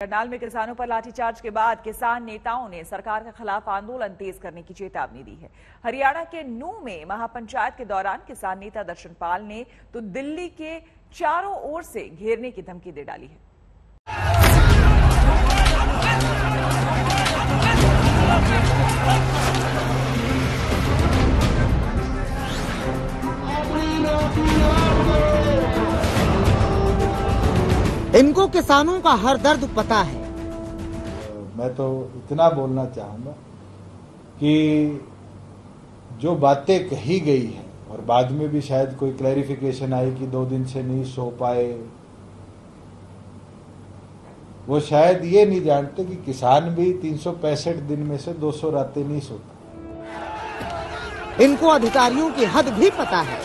करनाल में किसानों पर लाठीचार्ज के बाद किसान नेताओं ने सरकार के खिलाफ आंदोलन तेज करने की चेतावनी दी है। हरियाणा के नूंह में महापंचायत के दौरान किसान नेता दर्शनपाल ने तो दिल्ली के चारों ओर से घेरने की धमकी दे डाली है। इनको किसानों का हर दर्द पता है। मैं तो इतना बोलना चाहूंगा कि जो बातें कही गई है और बाद में भी शायद कोई क्लैरिफिकेशन आई कि 2 दिन से नहीं सो पाए, वो शायद ये नहीं जानते कि किसान भी 365 दिन में से 200 रातें नहीं सोता। इनको अधिकारियों की हद भी पता है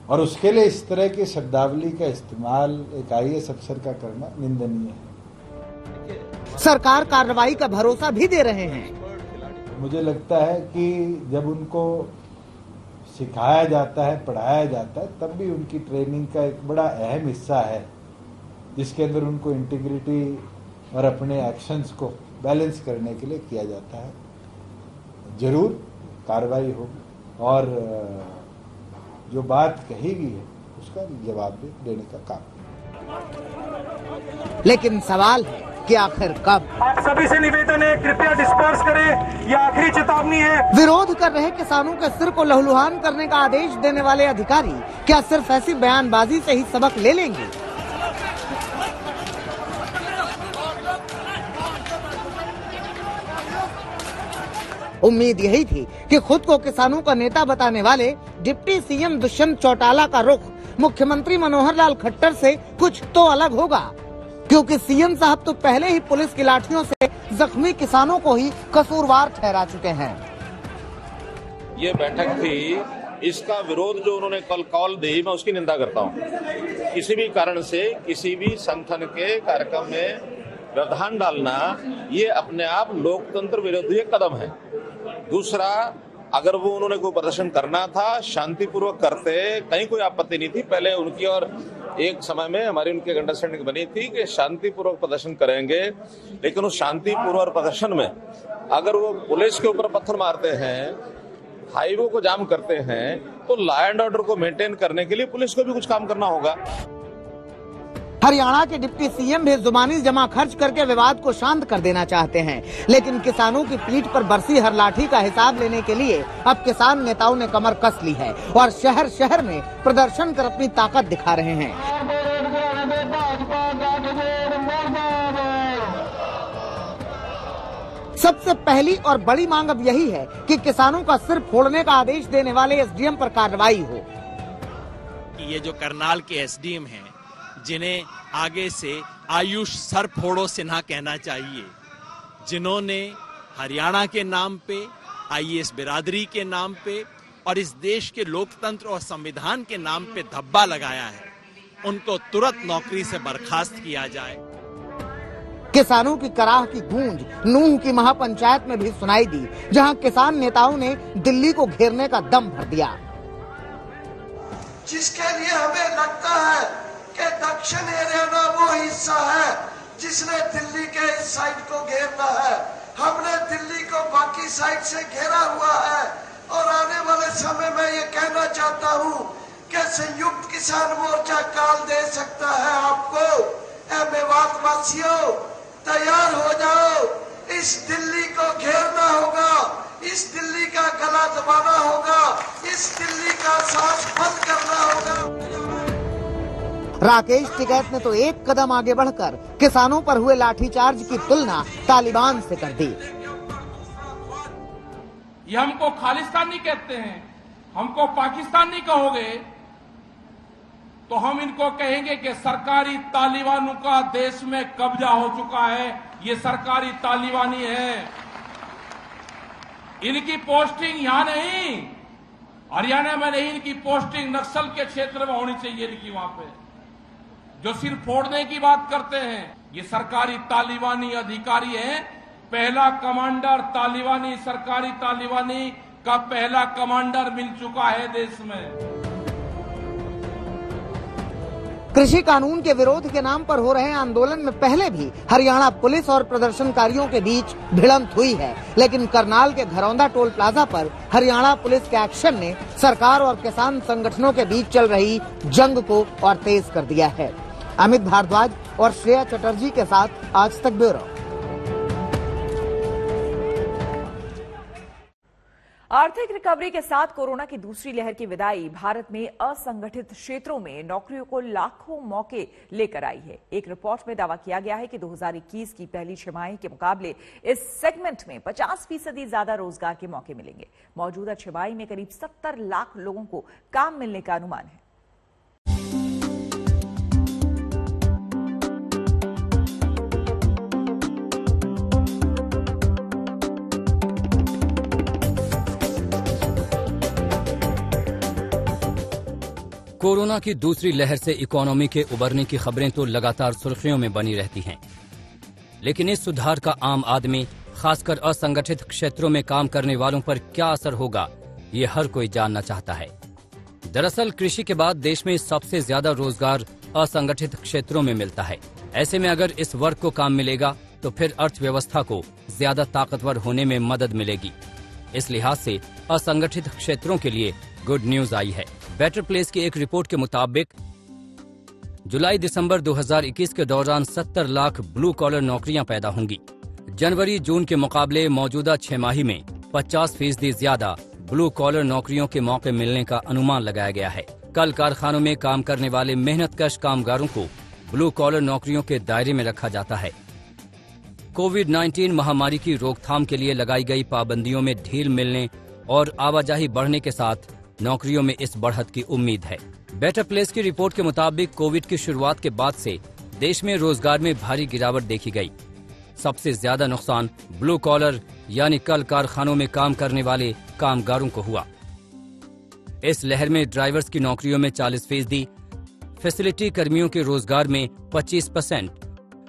और उसके लिए इस तरह की शब्दावली का इस्तेमाल एक IAS अफसर का करना निंदनीय है। सरकार कार्रवाई का भरोसा भी दे रहे हैं। मुझे लगता है कि जब उनको सिखाया जाता है, पढ़ाया जाता है, तब भी उनकी ट्रेनिंग का एक बड़ा अहम हिस्सा है जिसके अंदर उनको इंटीग्रिटी और अपने एक्शंस को बैलेंस करने के लिए किया जाता है। जरूर कार्रवाई होगी और जो बात कही गई है उसका जवाब भी देने का काम। लेकिन सवाल है कि आखिर कब? आप सभी से निवेदन है, कृपया डिस्पर्स करें, यह आखिरी चेतावनी है। विरोध कर रहे किसानों के सिर को लहूलुहान करने का आदेश देने वाले अधिकारी क्या सिर्फ ऐसी बयानबाजी से ही सबक ले लेंगे? उम्मीद यही थी कि खुद को किसानों का नेता बताने वाले डिप्टी CM दुष्यंत चौटाला का रुख मुख्यमंत्री मनोहर लाल खट्टर से कुछ तो अलग होगा, क्योंकि CM साहब तो पहले ही पुलिस की लाठियों से जख्मी किसानों को ही कसूरवार ठहरा चुके हैं। ये बैठक थी, इसका विरोध जो उन्होंने कल कॉल दी, मैं उसकी निंदा करता हूँ। किसी भी कारण से किसी भी संगठन के कार्यक्रम में व्यवधान डालना ये अपने आप लोकतंत्र विरोधी कदम है। दूसरा, अगर वो उन्होंने कोई प्रदर्शन करना था शांतिपूर्वक करते, कहीं कोई आपत्ति नहीं थी। पहले उनकी और एक समय में हमारी उनकी अंडरस्टैंडिंग बनी थी कि शांतिपूर्वक प्रदर्शन करेंगे, लेकिन उस शांतिपूर्वक प्रदर्शन में अगर वो पुलिस के ऊपर पत्थर मारते हैं, हाईवे को जाम करते हैं, तो लॉ एंड ऑर्डर को मेंटेन करने के लिए पुलिस को भी कुछ काम करना होगा। हरियाणा के डिप्टी CM भी जुबानी जमा खर्च करके विवाद को शांत कर देना चाहते हैं, लेकिन किसानों की पीठ पर बरसी हर लाठी का हिसाब लेने के लिए अब किसान नेताओं ने कमर कस ली है और शहर शहर में प्रदर्शन कर अपनी ताकत दिखा रहे हैं। सबसे पहली और बड़ी मांग अब यही है कि किसानों का सिर फोड़ने का आदेश देने वाले SDM पर कार्रवाई हो। ये जो करनाल के SDM हैं, जिन्हें आगे से आयुष सर फोड़ो सिन्हा कहना चाहिए, जिन्होंने हरियाणा के नाम पे, IAS बिरादरी के नाम पे और इस देश के लोकतंत्र और संविधान के नाम पे धब्बा लगाया है, उनको तुरंत नौकरी से बर्खास्त किया जाए। किसानों की कराह की गूंज नूंह की महापंचायत में भी सुनाई दी, जहां किसान नेताओं ने दिल्ली को घेरने का दम भर दिया। जिसके लिए हमें लगता है कि दक्षिण हरियाणा वो हिस्सा है जिसने दिल्ली के इस साइड को घेरना है। हमने दिल्ली को बाकी साइड से घेरा हुआ है और आने वाले समय में ये कहना चाहता हूँ कि संयुक्त किसान मोर्चा काल दे सकता है आपको। मेवात वासियों, तैयार हो जाओ, इस दिल्ली को घेरना होगा, इस दिल्ली का गला दबाना होगा, इस दिल्ली का सांस बंद करना होगा। राकेश टिकैत ने तो एक कदम आगे बढ़कर किसानों पर हुए लाठीचार्ज की तुलना तालिबान से कर दी। ये हमको खालिस्तानी कहते हैं, हमको पाकिस्तानी कहोगे तो हम इनको कहेंगे कि सरकारी तालिबानों का देश में कब्जा हो चुका है, ये सरकारी तालिबानी है। इनकी पोस्टिंग यहां नहीं, हरियाणा में नहीं, इनकी पोस्टिंग नक्सल के क्षेत्र में होनी चाहिए। इनकी वहां पे जो सिर फोड़ने की बात करते हैं, ये सरकारी तालिबानी अधिकारी हैं। पहला कमांडर तालिबानी, सरकारी तालिबानी का पहला कमांडर मिल चुका है देश में। कृषि कानून के विरोध के नाम पर हो रहे आंदोलन में पहले भी हरियाणा पुलिस और प्रदर्शनकारियों के बीच भिड़ंत हुई है, लेकिन करनाल के घरौंदा टोल प्लाजा पर हरियाणा पुलिस के एक्शन ने सरकार और किसान संगठनों के बीच चल रही जंग को और तेज कर दिया है। अमित भारद्वाज और श्रेया चटर्जी के साथ आज तक ब्यूरो। आर्थिक रिकवरी के साथ कोरोना की दूसरी लहर की विदाई भारत में असंगठित क्षेत्रों में नौकरियों को लाखों मौके लेकर आई है। एक रिपोर्ट में दावा किया गया है कि 2021 की पहली छमाही के मुकाबले इस सेगमेंट में 50% ज्यादा रोजगार के मौके मिलेंगे। मौजूदा छमाही में करीब 70 लाख लोगों को काम मिलने का अनुमान है। कोरोना की दूसरी लहर से इकोनॉमी के उबरने की खबरें तो लगातार सुर्खियों में बनी रहती हैं, लेकिन इस सुधार का आम आदमी, खासकर असंगठित क्षेत्रों में काम करने वालों पर क्या असर होगा, ये हर कोई जानना चाहता है। दरअसल कृषि के बाद देश में सबसे ज्यादा रोजगार असंगठित क्षेत्रों में मिलता है। ऐसे में अगर इस वर्ग को काम मिलेगा तो फिर अर्थव्यवस्था को ज्यादा ताकतवर होने में मदद मिलेगी। इस लिहाज से असंगठित क्षेत्रों के लिए गुड न्यूज आई है। बेटर प्लेस की एक रिपोर्ट के मुताबिक जुलाई-दिसंबर 2021 के दौरान 70 लाख ब्लू कॉलर नौकरियां पैदा होंगी। जनवरी-जून के मुकाबले मौजूदा छमाही में 50% ज्यादा ब्लू कॉलर नौकरियों के मौके मिलने का अनुमान लगाया गया है। कल कारखानों में काम करने वाले मेहनतकश कामगारों को ब्लू कॉलर नौकरियों के दायरे में रखा जाता है। कोविड-19 महामारी की रोकथाम के लिए लगाई गई पाबंदियों में ढील मिलने और आवाजाही बढ़ने के साथ नौकरियों में इस बढ़त की उम्मीद है। बेटर प्लेस की रिपोर्ट के मुताबिक कोविड की शुरुआत के बाद से देश में रोजगार में भारी गिरावट देखी गई। सबसे ज्यादा नुकसान ब्लू कॉलर यानी कल कारखानों में काम करने वाले कामगारों को हुआ। इस लहर में ड्राइवर्स की नौकरियों में 40%, फैसिलिटी कर्मियों के रोजगार में 25%,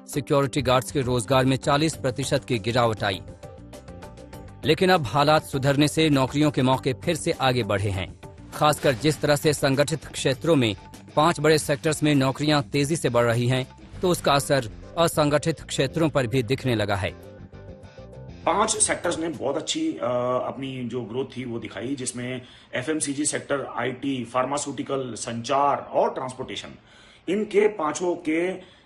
सिक्योरिटी गार्ड्स के रोजगार में 40% की गिरावट आई। लेकिन अब हालात सुधरने से नौकरियों के मौके फिर से आगे बढ़े हैं। खासकर जिस तरह से संगठित क्षेत्रों में 5 बड़े सेक्टर्स में नौकरियां तेजी से बढ़ रही हैं, तो उसका असर असंगठित क्षेत्रों पर भी दिखने लगा है। 5 सेक्टर्स ने बहुत अच्छी अपनी जो ग्रोथ थी वो दिखाई, जिसमें एफएमसीजी सेक्टर, आईटी, फार्मास्यूटिकल, संचार और ट्रांसपोर्टेशन, इनके 5 के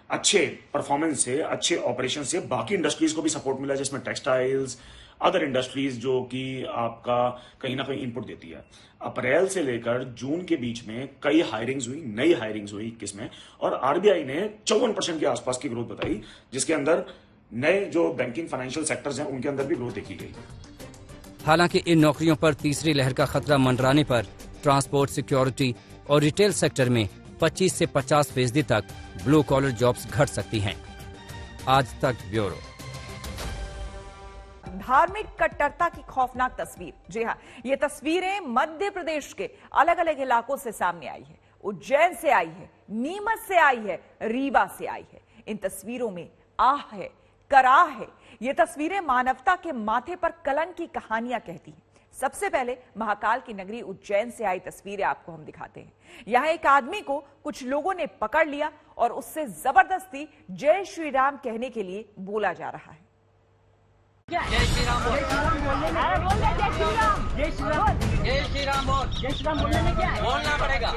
अच्छे परफॉर्मेंस से, अच्छे ऑपरेशन से बाकी इंडस्ट्रीज को भी सपोर्ट मिला, जिसमें टेक्सटाइल्स, अदर इंडस्ट्रीज जो कि आपका कहीं ना कहीं इनपुट देती है। अप्रैल से लेकर जून के बीच में कई हायरिंग्स हुई, नई हायरिंग्स हुई 21 में, और आरबीआई ने 54% के आसपास की ग्रोथ बताई, जिसके अंदर नए जो बैंकिंग फाइनेंशियल सेक्टर्स हैं उनके अंदर भी ग्रोथ देखी गई। हालांकि इन नौकरियों पर तीसरी लहर का खतरा मंडराने पर ट्रांसपोर्ट, सिक्योरिटी और रिटेल सेक्टर में 25 से 50% तक ब्लू कॉलर जॉब्स घट सकती हैं। आज तक ब्यूरो। धार्मिक कट्टरता की खौफनाक तस्वीर। जी हां, ये तस्वीरें मध्य प्रदेश के अलग अलग इलाकों से सामने आई है। उज्जैन से आई है, नीमच से आई है, रीवा से आई है। इन तस्वीरों में आह है, कराह है। ये तस्वीरें मानवता के माथे पर कलंक की कहानियां कहती हैं। सबसे पहले महाकाल की नगरी उज्जैन से आई तस्वीरें आपको हम दिखाते हैं। यहां एक आदमी को कुछ लोगों ने पकड़ लिया और उससे जबरदस्ती जय श्री राम कहने के लिए बोला जा रहा है। जय श्री राम बोल, अरे बोल दे जय श्री राम, जय श्री राम, जय श्री राम बोल, जय श्री राम बोलने में क्या है, बोलना पड़ेगा।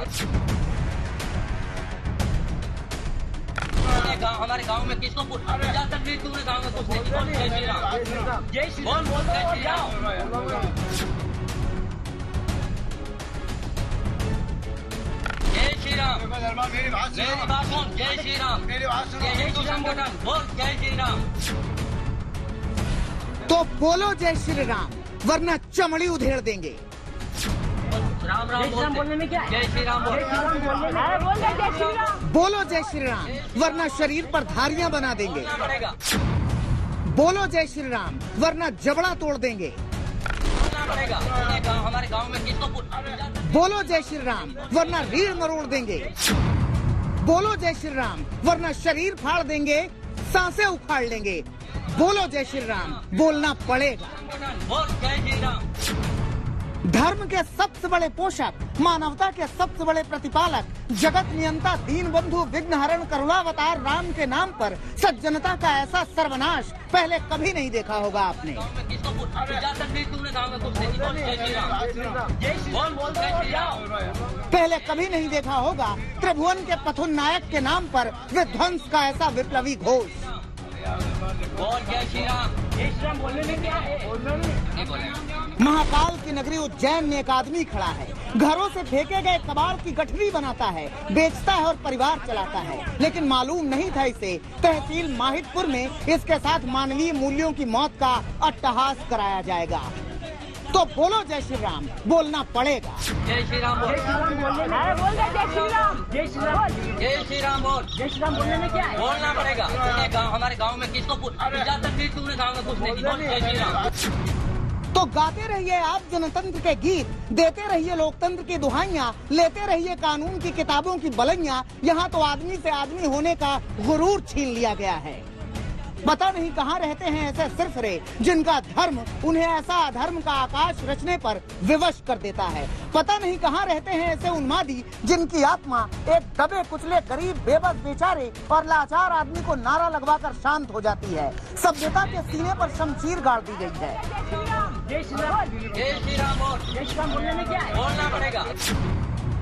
हमारे गांव में किसको पूछ, तकलीफ तूने गांव में कुछ नहीं, जय श्री राम, जय श्री राम बोल, जय श्री राम, जय श्री राम, मेरी बात सुन, जय श्री राम, जय श्री राम बोल, जय श्री राम। तो बोलो जय श्री राम, वरना चमड़ी उधेड़ देंगे। राम राम बोलने में क्या है, जय श्री राम बोल, अरे बोल दे जय श्री राम, बोलो जय श्री राम, वरना शरीर पर धारियां बना देंगे। बोलो जय श्री राम, वरना जबड़ा तोड़ देंगे। हमारे गांव में किसको पूछ, बोलो जय श्री राम, वरना रीढ़ मरोड़ देंगे। बोलो जय श्री राम, वरना शरीर फाड़ देंगे, सांसें उखाड़ लेंगे। बोलो जय श्री राम, बोलना पड़ेगा। बोल जय श्री राम। धर्म के सबसे बड़े पोषक, मानवता के सबसे बड़े प्रतिपालक, जगत नियंता, दीन बंधु, विघ्नहरण, करुणावतार राम के नाम पर सज्जनता का ऐसा सर्वनाश पहले कभी नहीं देखा होगा आपने। पहले कभी नहीं देखा होगा त्रिभुवन के पथुनायक के नाम पर विध्वंस का ऐसा विप्लवी घोष। जय श्री राम बोलने में क्या है? महाकाल की नगरी उज्जैन में एक आदमी खड़ा है, घरों से फेंके गए कबाड़ की गठरी बनाता है, बेचता है और परिवार चलाता है, लेकिन मालूम नहीं था इसे तहसील माहितपुर में इसके साथ मानवीय मूल्यों की मौत का अट्टहास कराया जाएगा। तो बोलो जय श्री राम, बोलना पड़ेगा। जय श्री राम बोल, बोल दे जय श्री राम, जय श्री राम, जय श्री राम बोल, जय श्री राम बोलने में क्या है? बोलना पड़ेगा। हमारे गांव में किसको इजाजत दी तुमने? गांव में कुछ नहीं दी, बोल जय श्री राम। तो गाते रहिए आप जनतंत्र के गीत, देते रहिए लोकतंत्र की दुहाइयां, लेते रहिए कानून की किताबों की बलैयां। यहाँ तो आदमी से आदमी होने का गुरूर छीन लिया गया है। पता नहीं कहाँ रहते हैं ऐसे सिरफिरे जिनका धर्म उन्हें ऐसा अधर्म का आकाश रचने पर विवश कर देता है। पता नहीं कहाँ रहते हैं ऐसे उन्मादी जिनकी आत्मा एक दबे कुचले गरीब बेबस बेचारे और लाचार आदमी को नारा लगवाकर शांत हो जाती है। सभ्यता के सीने पर शमशीर गाड़ दी गई है। जय श्री राम, जय श्री राम बोल, जय श्री राम बोलने में क्या है? बोलना पड़ेगा।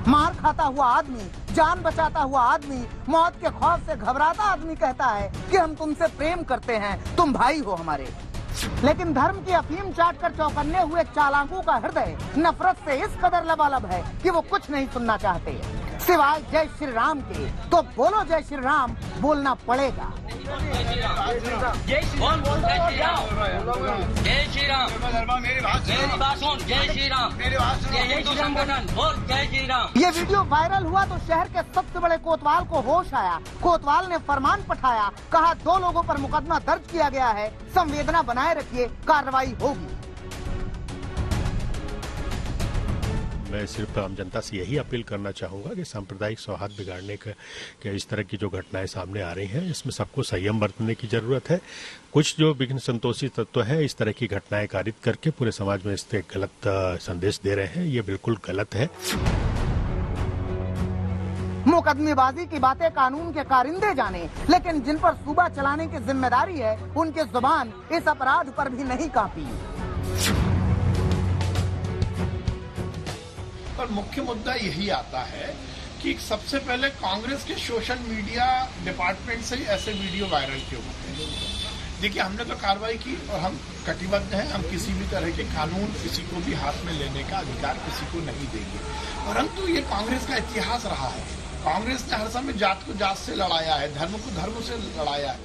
मार खाता हुआ आदमी, जान बचाता हुआ आदमी, मौत के खौफ से घबराता आदमी कहता है कि हम तुमसे प्रेम करते हैं, तुम भाई हो हमारे। लेकिन धर्म की अफीम चाट कर चौकन्ने हुए चालाकों का हृदय नफरत से इस कदर लबालब है कि वो कुछ नहीं सुनना चाहते सिवाय जय श्री राम के। तो बोलो जय श्री राम, बोलना पड़ेगा। जय श्री राम, जय श्री राम, मेरी बात सुन, जय श्री राम, जय हिंदू संगठन बोल जय श्री राम। ये वीडियो वायरल हुआ तो शहर के सबसे बड़े कोतवाल को होश आया। कोतवाल ने फरमान पठाया, कहा 2 लोगों पर मुकदमा दर्ज किया गया है, संवेदना बनाए रखिए, कार्रवाई होगी। मैं सिर्फ आम जनता से यही अपील करना चाहूँगा कि सांप्रदायिक सौहार्द बिगाड़ने के इस तरह की जो घटनाएं सामने आ रही हैं, इसमें सबको संयम बरतने की जरूरत है। कुछ जो विघ्न संतोषी तत्व हैं इस तरह की घटनाएं कारित करके पूरे समाज में इससे गलत संदेश दे रहे हैं, ये बिल्कुल गलत है। मुकदमेबाजी की बातें कानून के कारिंदे जाने, लेकिन जिन पर सूबा चलाने की जिम्मेदारी है उनकी जुबान इस अपराध पर भी नहीं कांपी। पर मुख्य मुद्दा यही आता है कि सबसे पहले कांग्रेस के सोशल मीडिया डिपार्टमेंट से ऐसे वीडियो वायरल क्यों होते हैं। देखिए, हमने तो कार्रवाई की और हम कटिबद्ध हैं, हम किसी भी तरह के कानून किसी को भी हाथ में लेने का अधिकार किसी को नहीं देंगे। परंतु ये कांग्रेस का इतिहास रहा है, कांग्रेस ने हर समय जात को जात से लड़ाया है, धर्म को धर्म से लड़ाया है।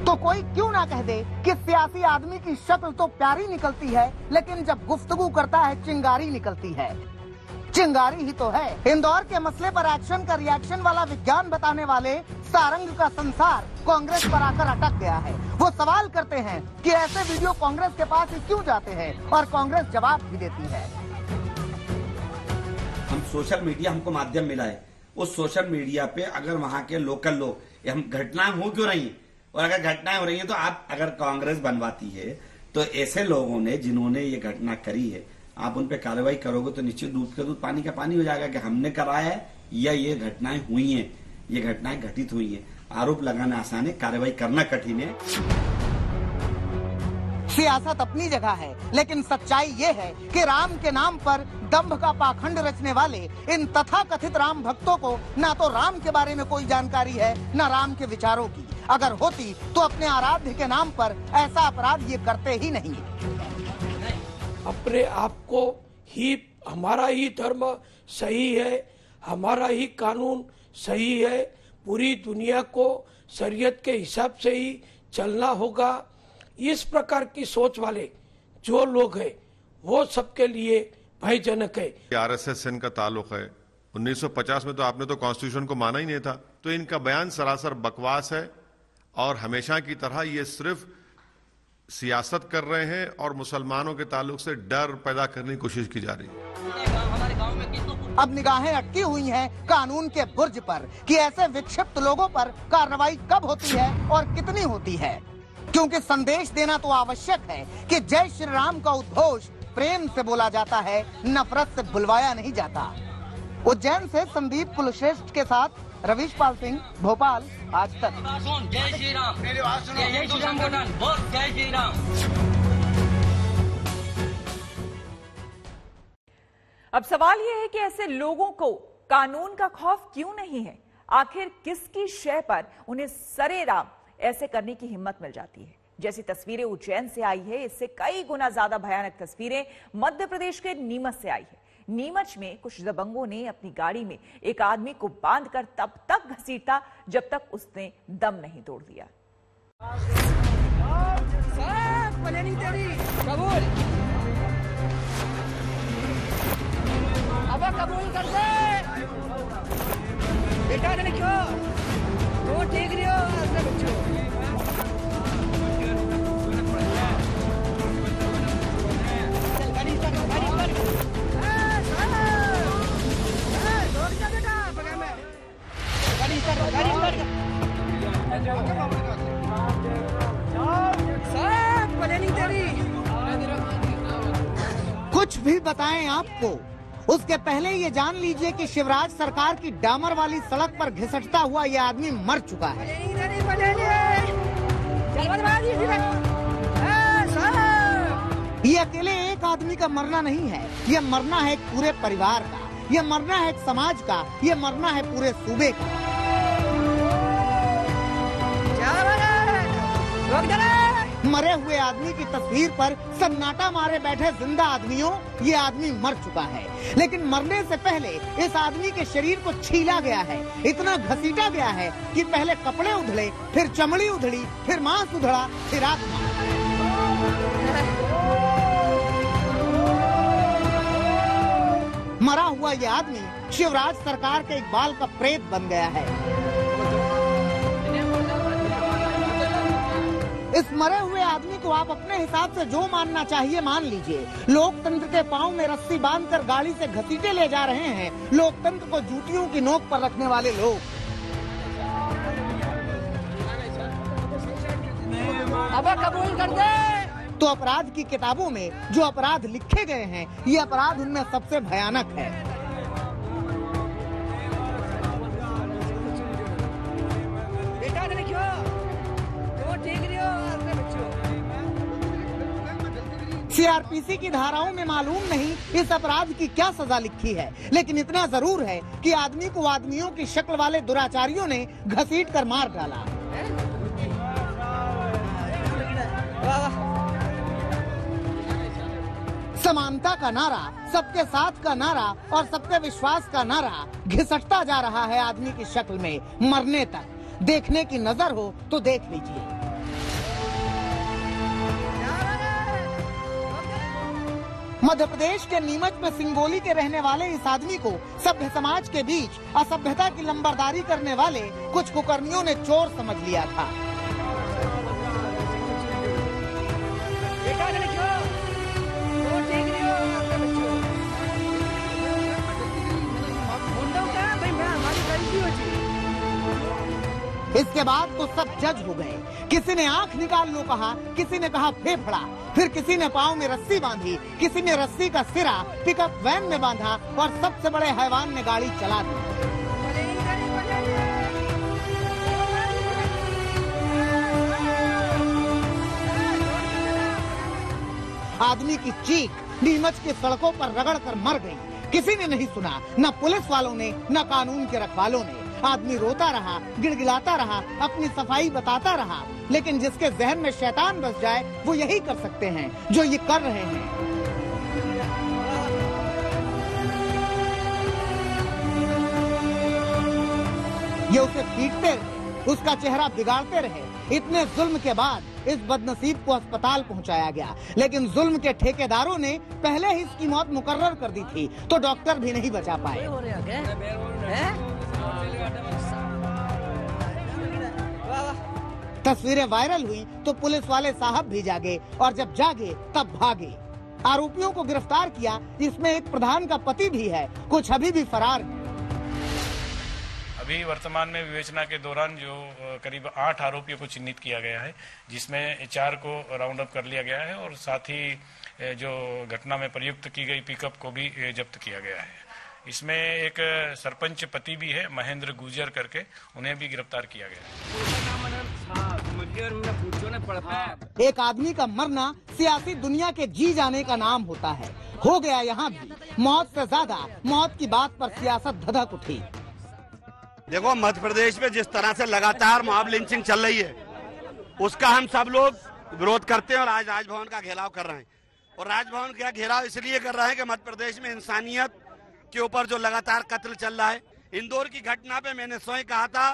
तो कोई क्यों ना कह दे कि सियासी आदमी की शक्ल तो प्यारी निकलती है, लेकिन जब गुफ्तगू करता है चिंगारी निकलती है। चिंगारी ही तो है। इंदौर के मसले पर एक्शन का रिएक्शन वाला विज्ञान बताने वाले सारंग का संसार कांग्रेस पर आकर अटक गया है। वो सवाल करते हैं कि ऐसे वीडियो कांग्रेस के पास ही क्यों जाते हैं, और कांग्रेस जवाब भी देती है। हम सोशल मीडिया हमको माध्यम मिला है, उस सोशल मीडिया पे अगर वहाँ के लोकल लोग हम घटनाएं हो क्यों रही, और अगर घटनाएं हो रही हैं तो आप अगर कांग्रेस बनवाती है तो ऐसे लोगों ने जिन्होंने ये घटना करी है आप उन पे कार्रवाई करोगे तो निश्चित दूध का दूध पानी का पानी हो जाएगा कि हमने कराया है या ये घटनाएं हुई हैं, ये घटनाएं घटित हुई हैं। आरोप लगाना आसान है, कार्रवाई करना कठिन है। सियासत अपनी जगह है, लेकिन सच्चाई ये है कि राम के नाम पर दंभ का पाखंड रचने वाले इन तथाकथित राम भक्तों को न तो राम के बारे में कोई जानकारी है न राम के विचारों की। अगर होती तो अपने आराध्य के नाम पर ऐसा अपराध ये करते ही नहीं। अपने आप को ही हमारा ही धर्म सही है, हमारा ही कानून सही है, पूरी दुनिया को शरीयत के हिसाब से ही चलना होगा, इस प्रकार की सोच वाले जो लोग हैं वो सबके लिए भयजनक है। आरएसएस से इनका ताल्लुक है, 1950 में तो आपने तो कॉन्स्टिट्यूशन को माना ही नहीं था, तो इनका बयान सरासर बकवास है और हमेशा की तरह ये सिर्फ सियासत कर रहे हैं और मुसलमानों के ताल्लुक से डर पैदा करने की कोशिश की जा रही है। अब निगाहें अटकी हुई हैं कानून के बुर्ज पर कि ऐसे विक्षिप्त लोगों पर कार्रवाई कब होती है और कितनी होती है, क्योंकि संदेश देना तो आवश्यक है कि जय श्री राम का उद्घोष प्रेम से बोला जाता है, नफरत से बुलवाया नहीं जाता। उज्जैन से संदीप कुलश्रेष्ठ के साथ रवीश पाल सिंह, भोपाल, आज तक। जय श्री राम, जय श्री राम, बोल जय श्री राम। अब सवाल यह है कि ऐसे लोगों को कानून का खौफ क्यों नहीं है? आखिर किसकी शय पर उन्हें सरेराम ऐसे करने की हिम्मत मिल जाती है? जैसी तस्वीरें उज्जैन से आई है, इससे कई गुना ज्यादा भयानक तस्वीरें मध्य प्रदेश के नीमच से आई है। नीमच में कुछ दबंगों ने अपनी गाड़ी में एक आदमी को बांधकर तब तक घसीटा जब तक उसने दम नहीं तोड़ दिया। अब कबूल कर दे बेटा, लिखो वो ठीक रही हो बच्चों। कुछ भी बताएं आपको, उसके पहले ये जान लीजिए कि शिवराज सरकार की डामर वाली सड़क पर घिसटता हुआ ये आदमी मर चुका है। ये अकेले एक आदमी का मरना नहीं है, ये मरना है एक पूरे परिवार का, ये मरना है एक समाज का, ये मरना है पूरे सूबे का। मरे हुए आदमी की तस्वीर पर सन्नाटा मारे बैठे जिंदा आदमियों, ये आदमी मर चुका है। लेकिन मरने से पहले इस आदमी के शरीर को छीला गया है, इतना घसीटा गया है कि पहले कपड़े उधड़े, फिर चमड़ी उधड़ी, फिर मांस उधड़ा, फिर आत्मा। मरा हुआ ये आदमी शिवराज सरकार के इकबाल का प्रेत बन गया है। इस मरे हुए आदमी को आप अपने हिसाब से जो मानना चाहिए मान लीजिए। लोकतंत्र के पांव में रस्सी बांधकर गाड़ी से घसीटे ले जा रहे हैं लोकतंत्र को जूतियों की नोक पर रखने वाले लोग। अब कबूल कर दे। तो अपराध की किताबों में जो अपराध लिखे गए हैं, ये अपराध उनमें सबसे भयानक है। बेटा लिखो तो ठीक रही हो सीआरपीसी की धाराओं में मालूम नहीं इस अपराध की क्या सजा लिखी है, लेकिन इतना जरूर है कि आदमी को आदमियों की शक्ल वाले दुराचारियों ने घसीट कर मार डाला। समानता का नारा, सबके साथ का नारा और सबके विश्वास का नारा घिसटता जा रहा है आदमी की शक्ल में मरने तक। देखने की नजर हो तो देख लीजिए। मध्य प्रदेश के नीमच में सिंगोली के रहने वाले इस आदमी को सभ्य समाज के बीच असभ्यता की लंबरदारी करने वाले कुछ कुकर्मियों ने चोर समझ लिया था। इसके बाद तो सब जज हो गए। किसी ने आंख निकाल लो कहा, किसी ने कहा फेफड़ा, फिर किसी ने पाँव में रस्सी बांधी, किसी ने रस्सी का सिरा पिकअप वैन में बांधा और सबसे बड़े हैवान ने गाड़ी चला दी। आदमी की चीख नीमच की सड़कों पर रगड़ कर मर गई। किसी ने नहीं सुना, न पुलिस वालों ने न कानून के रखवालों ने। आदमी रोता रहा, गिड़गिड़ाता रहा, अपनी सफाई बताता रहा। लेकिन जिसके जहन में शैतान बस जाए वो यही कर सकते हैं जो ये कर रहे हैं। ये उसे पीटते रहे, उसका चेहरा बिगाड़ते रहे। इतने जुल्म के बाद इस बदनसीब को अस्पताल पहुंचाया गया, लेकिन जुल्म के ठेकेदारों ने पहले ही इसकी मौत मुकर्रर कर दी थी, तो डॉक्टर भी नहीं बचा पाए। तस्वीरें वायरल हुई तो पुलिस वाले साहब भी जागे, और जब जागे तब भागे। आरोपियों को गिरफ्तार किया, जिसमें एक प्रधान का पति भी है, कुछ अभी भी फरार है। अभी वर्तमान में विवेचना के दौरान जो करीब 8 आरोपियों को चिन्हित किया गया है, जिसमें 4 को राउंड अप कर लिया गया है और साथ ही जो घटना में प्रयुक्त की गई पिकअप को भी जब्त किया गया है। इसमें एक सरपंच पति भी है, महेंद्र गुर्जर करके, उन्हें भी गिरफ्तार किया गया है। एक आदमी का मरना सियासी दुनिया के जी जाने का नाम होता है। हो गया यहाँ भी। मौत से ज्यादा मौत की बात पर सियासत धधक उठी। देखो, मध्य प्रदेश में जिस तरह से लगातार मॉब लिंचिंग चल रही है, उसका हम सब लोग विरोध करते हैं और आज राजभवन का घेराव कर रहे हैं। और राजभवन का घेराव इसलिए कर रहे हैं कि मध्य प्रदेश में इंसानियत के ऊपर जो लगातार कत्ल चल रहा है। इंदौर की घटना पे मैंने स्वयं कहा था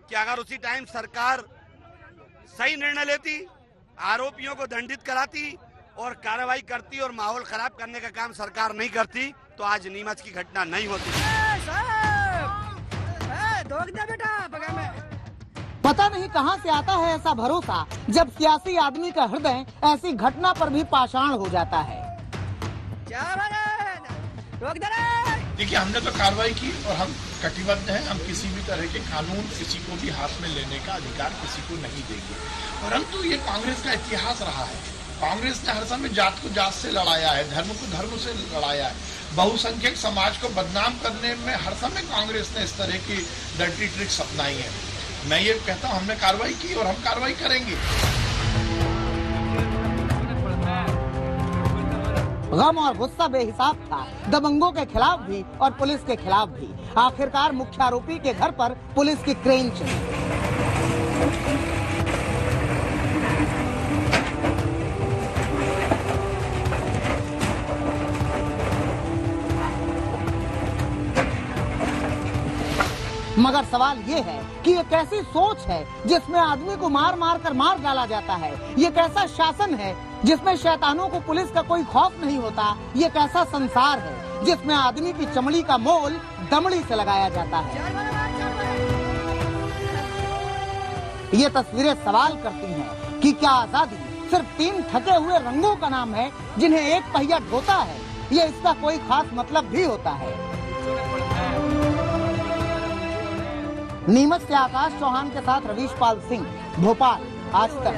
कि अगर उसी टाइम सरकार सही निर्णय लेती, आरोपियों को दंडित कराती और कार्रवाई करती और माहौल खराब करने का काम सरकार नहीं करती, तो आज नीमच की घटना नहीं होती। पता नहीं कहां से आता है ऐसा भरोसा, जब सियासी आदमी का हृदय ऐसी घटना पर भी पाषाण हो जाता है। देखिए, हमने तो कार्रवाई की और हम कटिबद्ध हैं। हम किसी भी तरह के कानून किसी को भी हाथ में लेने का अधिकार किसी को नहीं देंगे। परंतु ये कांग्रेस का इतिहास रहा है। कांग्रेस ने हर समय जात को जात से लड़ाया है, धर्म को धर्म से लड़ाया है। बहुसंख्यक समाज को बदनाम करने में हर समय कांग्रेस ने इस तरह की डर्टी ट्रिक्स अपनाई है। मैं ये कहता हूँ, हमने कार्रवाई की और हम कार्रवाई करेंगे। गम और गुस्सा बेहिसाब था, दबंगों के खिलाफ भी और पुलिस के खिलाफ भी। आखिरकार मुख्य आरोपी के घर पर पुलिस की क्रेन चली। मगर सवाल ये है कि ये कैसी सोच है जिसमें आदमी को मार मार कर मार डाला जाता है। ये कैसा शासन है जिसमें शैतानों को पुलिस का कोई खौफ नहीं होता। ये कैसा संसार है जिसमें आदमी की चमड़ी का मोल दमड़ी से लगाया जाता है। ये तस्वीरें सवाल करती हैं कि क्या आजादी सिर्फ 3 थके हुए रंगों का नाम है जिन्हें एक पहिया ढोता है? ये इसका कोई खास मतलब भी होता है? नीमच से आकाश चौहान के साथ रवीश पाल सिंह, भोपाल, आज तक।